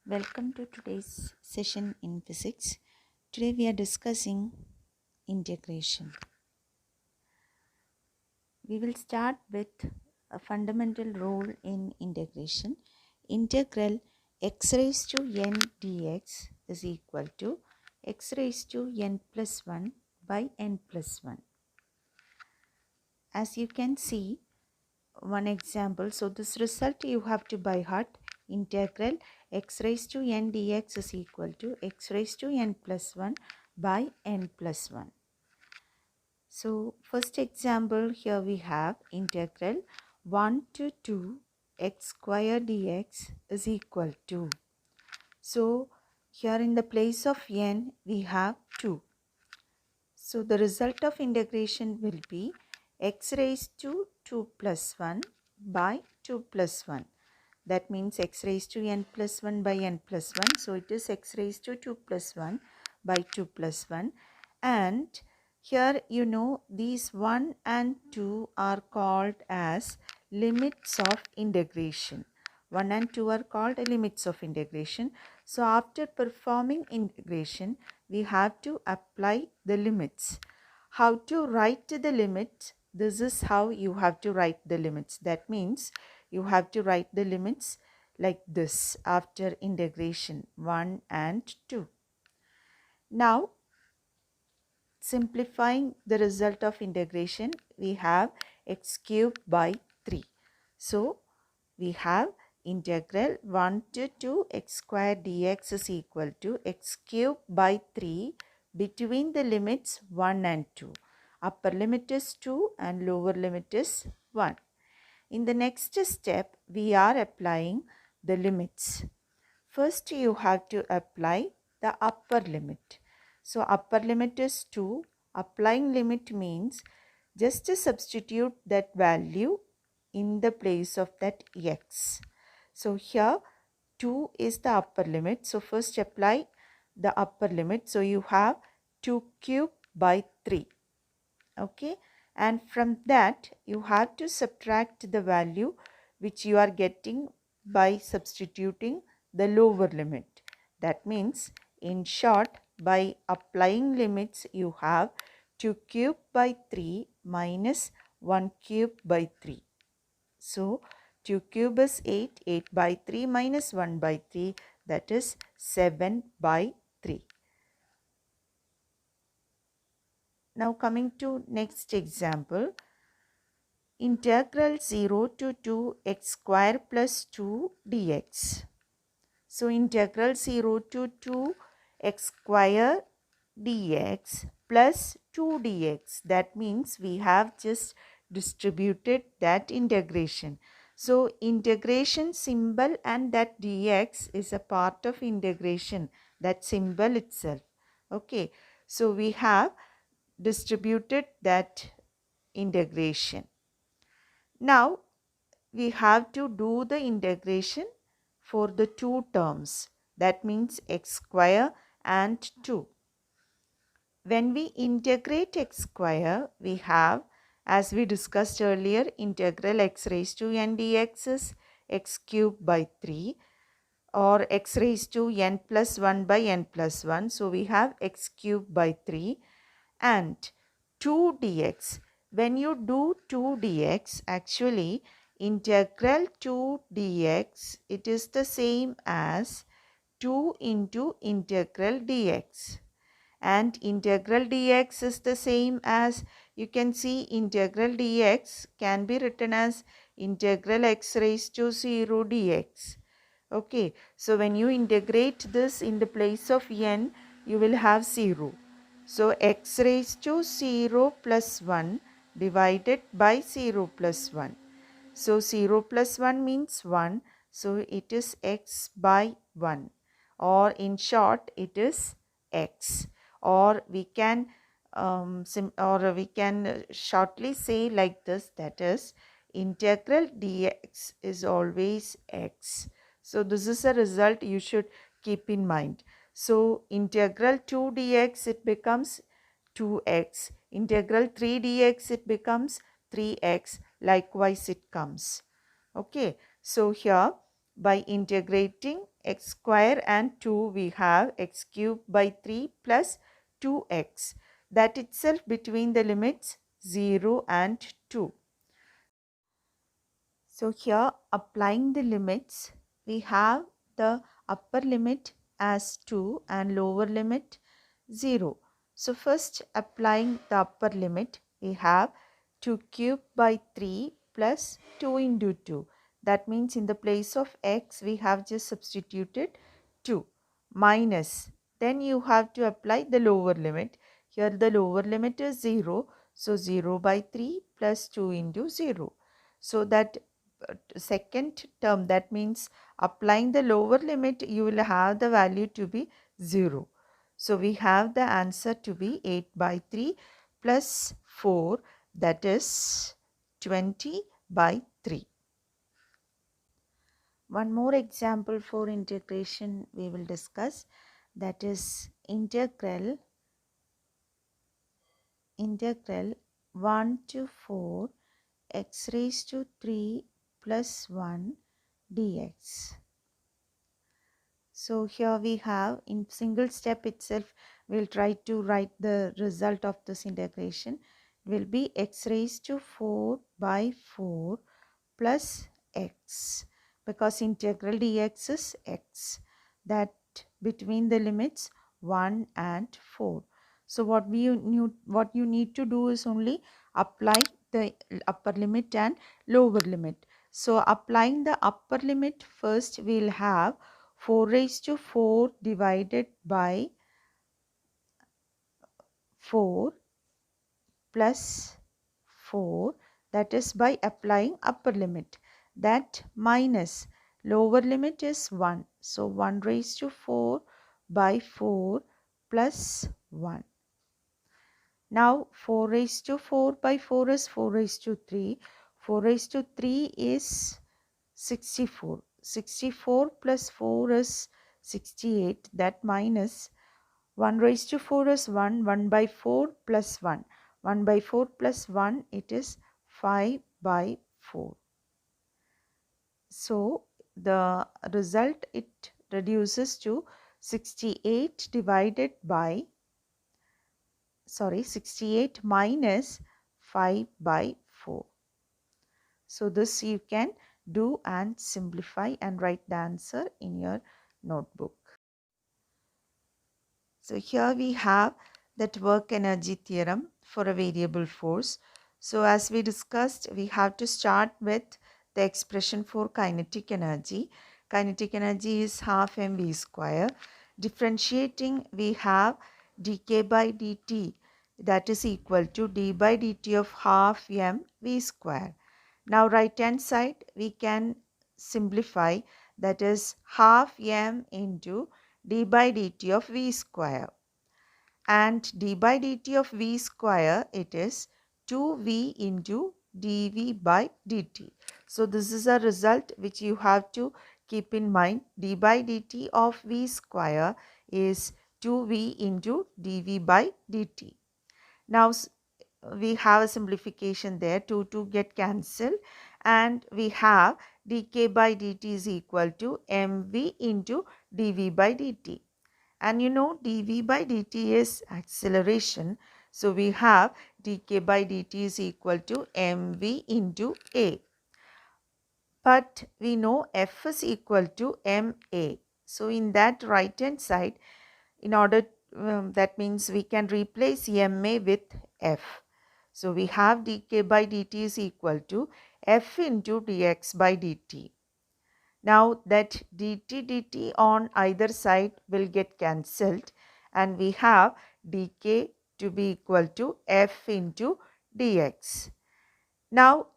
Welcome to today's session in physics. Today we are discussing integration. We will start with a fundamental rule in integration. Integral x raised to n dx is equal to x raised to n plus 1 by n plus 1. As you can see, one example. So this result you have to by heart. Integral x raised to n dx is equal to x raised to n plus 1 by n plus 1. So first example, here we have integral 1 to 2 x square dx is equal to. So here in the place of n we have 2. So the result of integration will be x raised to 2 plus 1 by 2 plus 1. That means x raised to n plus 1 by n plus 1. So it is x raised to 2 plus 1 by 2 plus 1. And here you know these 1 and 2 are called as limits of integration. 1 and 2 are called limits of integration. So after performing integration, we have to apply the limits. How to write the limit? This is how you have to write the limits. That means you have to write the limits like this after integration 1 and 2. Now simplifying the result of integration, we have x cubed by 3. So we have integral 1 to 2 x square dx is equal to x cubed by 3 between the limits 1 and 2. Upper limit is 2 and lower limit is 1. In the next step, we are applying the limits. First, you have to apply the upper limit. So, upper limit is 2. Applying limit means just to substitute that value in the place of that x. So, here 2 is the upper limit. So, first apply the upper limit. So, you have 2 cubed by 3. Okay, and from that you have to subtract the value which you are getting by substituting the lower limit. That means in short, by applying limits you have 2 cubed by 3 minus 1 cubed by 3. So 2 cube is 8, 8 by 3 minus 1 by 3, that is 7 by 3. Now coming to next example, integral 0 to 2 x square plus 2 dx. So integral 0 to 2 x square dx plus 2 dx. That means we have just distributed that integration. So integration symbol and that dx is a part of integration, that symbol itself. Okay, so we have distributed that integration. Now we have to do the integration for the two terms, that means x square and 2. When we integrate x square, we have, as we discussed earlier, integral x raised to n dx is x cubed by 3 or x raised to n plus 1 by n plus 1. So we have x cubed by 3 and 2 dx. When you do 2 dx, actually integral 2 dx, it is the same as 2 into integral dx. And integral dx is the same as, you can see integral dx can be written as integral x raised to 0 dx. Okay, so when you integrate this in the place of n, you will have 0. So x raised to 0 plus 1 divided by 0 plus 1. So 0 plus 1 means 1. So it is x by 1, or in short it is x, or we can shortly say like this, that is integral dx is always x. So this is a result you should keep in mind. So integral 2 dx, it becomes 2x. Integral 3 dx, it becomes 3x. Likewise it comes. Okay, so here by integrating x square and 2, we have x cube by 3 plus 2x. That itself between the limits 0 and 2. So here applying the limits, we have the upper limit as 2 and lower limit 0. So first applying the upper limit, we have 2 cube by 3 plus 2 into 2. That means in the place of x, we have just substituted 2 minus. Then you have to apply the lower limit. Here the lower limit is 0. So 0 by 3 plus 2 into 0. So that second term, that means applying the lower limit, you will have the value to be 0. So we have the answer to be 8 by 3 plus 4, that is 20 by 3. One more example for integration we will discuss, that is integral 1 to 4 x raised to 3 plus 1 dx. So here we have in single step itself, we'll try to write the result of this integration. It will be x raised to 4 by 4 plus x, because integral dx is x, that between the limits 1 and 4. So what you need to do is only apply the upper limit and lower limit. So applying the upper limit, first we'll have 4 raised to 4 divided by 4 plus 4, that is by applying upper limit, that minus lower limit is 1. So 1 raised to 4 by 4 plus 1. Now 4 raised to 4 by 4 is 4 raised to 3. 4 raised to 3 is 64. 64 plus 4 is 68, that minus 1 raised to 4 is 1, 1 by 4 plus 1. 1 by 4 plus 1, it is 5 by 4. So the result, it reduces to 68 minus 5 by 4. So this you can do and simplify and write the answer in your notebook. So here we have that work energy theorem for a variable force. So as we discussed, we have to start with the expression for kinetic energy. Kinetic energy is half mv square. Differentiating, we have dk by dt, that is equal to d by dt of half mv square. Now right hand side we can simplify, that is half m into d by dt of v square, and d by dt of v square, it is 2v into dv by dt. So this is a result which you have to keep in mind. D by dt of v square is 2v into dv by dt. Now we have a simplification there, 2 get cancelled, and we have dk by dt is equal to mv into dv by dt. And you know dv by dt is acceleration. So we have dk by dt is equal to mv into a. But we know f is equal to ma. So in that right hand side, in order that means we can replace ma with f. So we have dk by dt is equal to f into dx by dt. Now that dt on either side will get cancelled, and we have dk to be equal to f into dx. Now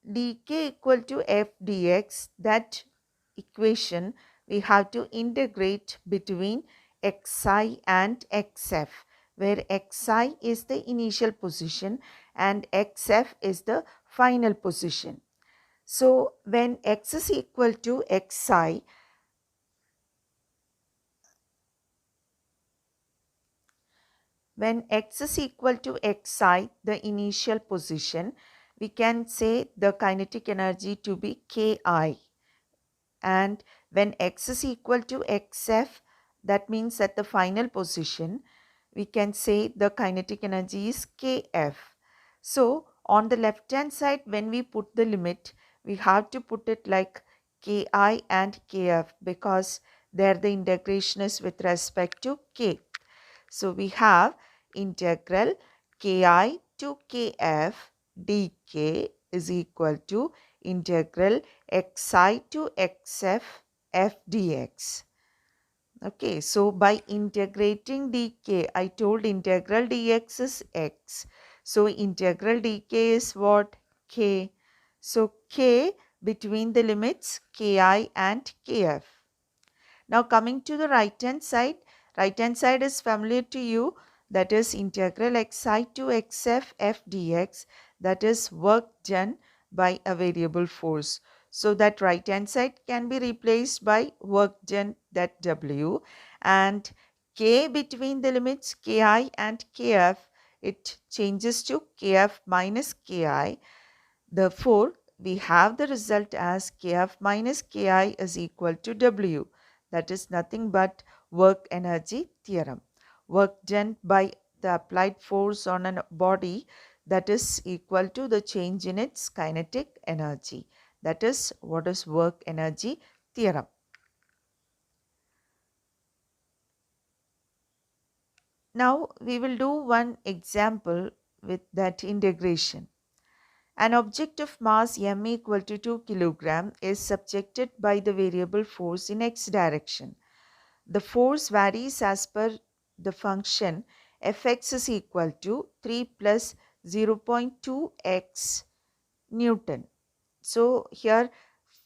dk equal to f dx, that equation we have to integrate between xi and xf, where xi is the initial position and xf is the final position. So when x is equal to xi, when x is equal to xi, the initial position, we can say the kinetic energy to be ki, and When x is equal to xf, that means at the final position, we can say the kinetic energy is kf. So on the left hand side, when we put the limit, we have to put it like ki and kf, because there the integration is with respect to k. So we have integral ki to kf dk is equal to integral xi to xf f dx. Okay, so by integrating dk, I told integral dx is x. So integral dk is what? K. So k between the limits ki and kf. Now coming to the right hand side is familiar to you, that is integral xi to xf f dx, that is work done by a variable force. So that right hand side can be replaced by work done, that w, and k between the limits ki and kf, it changes to kf minus ki. Therefore, we have the result as kf minus ki is equal to w. That is nothing but work energy theorem. Work done by the applied force on a body, that is equal to the change in its kinetic energy. That is what is work energy theorem. Now we will do one example with that integration. An object of mass m equal to 2 kg is subjected by the variable force in x direction. The force varies as per the function fx is equal to 3 plus 0.2 x Newton. So here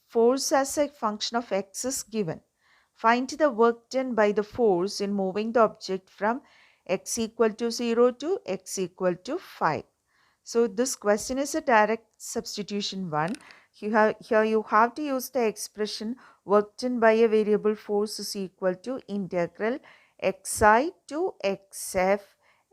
force as a function of x is given. Find the work done by the force in moving the object from x equal to 0 to x equal to 5. So this question is a direct substitution one. Here you have to use the expression work done by a variable force is equal to integral xi to xf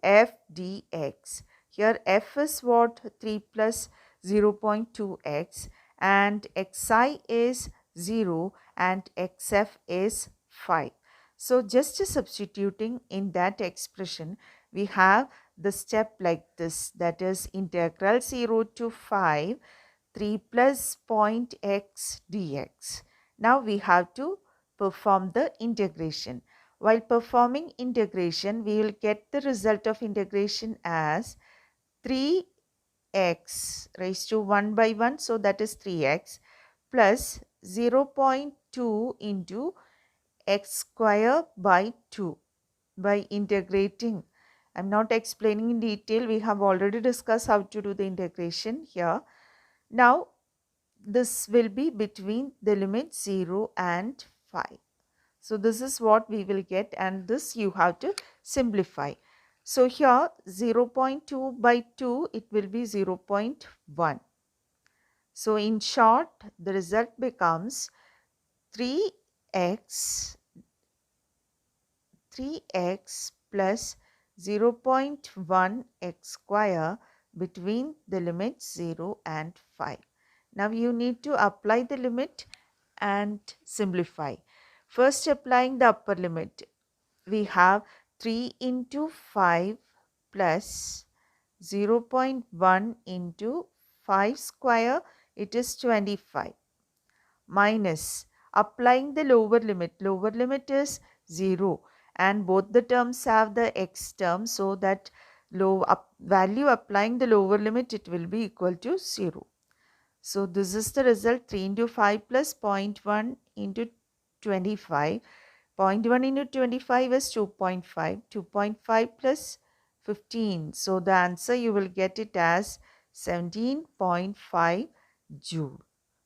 f dx. Here f is what? 3 plus 0.2x, and xi is 0 and xf is 5. So just substituting in that expression, we have the step like this, that is integral 0 to 5 3 plus point x dx. Now we have to perform the integration. While performing integration, we will get the result of integration as 3x raised to 1 by 1, so that is 3x plus 0.2 into x square by 2 by integrating. I'm not explaining in detail. We have already discussed how to do the integration here. Now, this will be between the limit 0 and 5. So, this is what we will get, and this you have to simplify. So, here 0.2 by 2, it will be 0.1. So, in short, the result becomes 3x plus 0.1 x square between the limits 0 and 5. Now you need to apply the limit and simplify. First, applying the upper limit, we have 3 into 5 plus 0.1 into 5 square, it is 25, minus applying the lower limit is 0, and both the terms have the x term, so that value applying the lower limit, it will be equal to 0. So this is the result, 3 into 5 plus 0.1 into 25. 0.1 into 25 is 2.5. 2.5 plus 15. So the answer you will get it as 17.5 joule.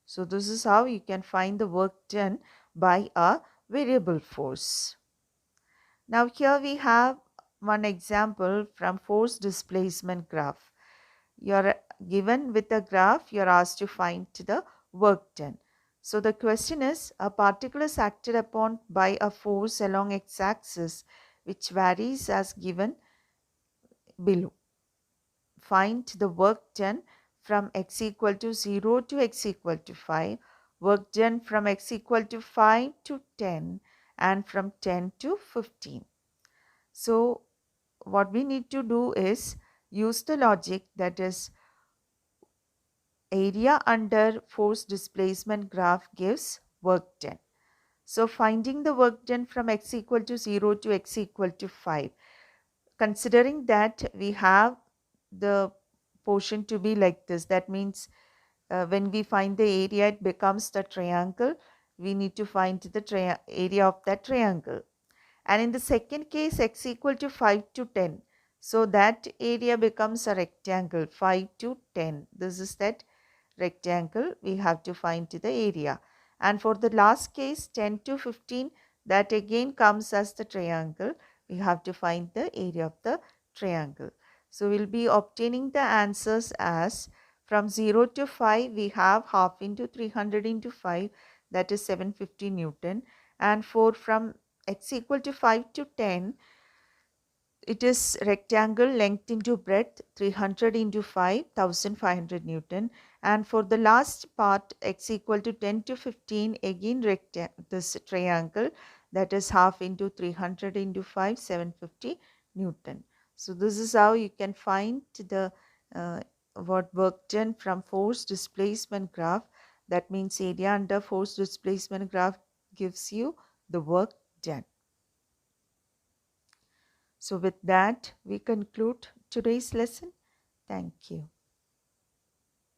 So this is how you can find the work done by a variable force. Now here we have one example from force displacement graph. You are given with a graph, you are asked to find the work done. So the question is, a particle is acted upon by a force along x-axis which varies as given below. Find the work done from x equal to 0 to x equal to 5. work done from x equal to 5 to 10 and from 10 to 15. So what we need to do is use the logic, that is area under force displacement graph gives work done. So finding the work done from x equal to 0 to x equal to 5. Considering that we have the portion to be like this, that means when we find the area, it becomes the triangle. We need to find the area of that triangle. And in the second case, x equal to 5 to 10. So that area becomes a rectangle, 5 to 10. This is that rectangle. We have to find the area. And for the last case, 10 to 15, that again comes as the triangle. We have to find the area of the triangle. So we'll be obtaining the answers as from 0 to 5, we have half into 300 into 5, that is 750 Newton. And for from x equal to 5 to 10, it is rectangle length into breadth, 300 into 5, 1500 Newton. And for the last part, x equal to 10 to 15, again this triangle, that is half into 300 into 5, 750 Newton. So this is how you can find the what work done from force displacement graph. That means area under force displacement graph gives you the work done. So with that, we conclude today's lesson. Thank you.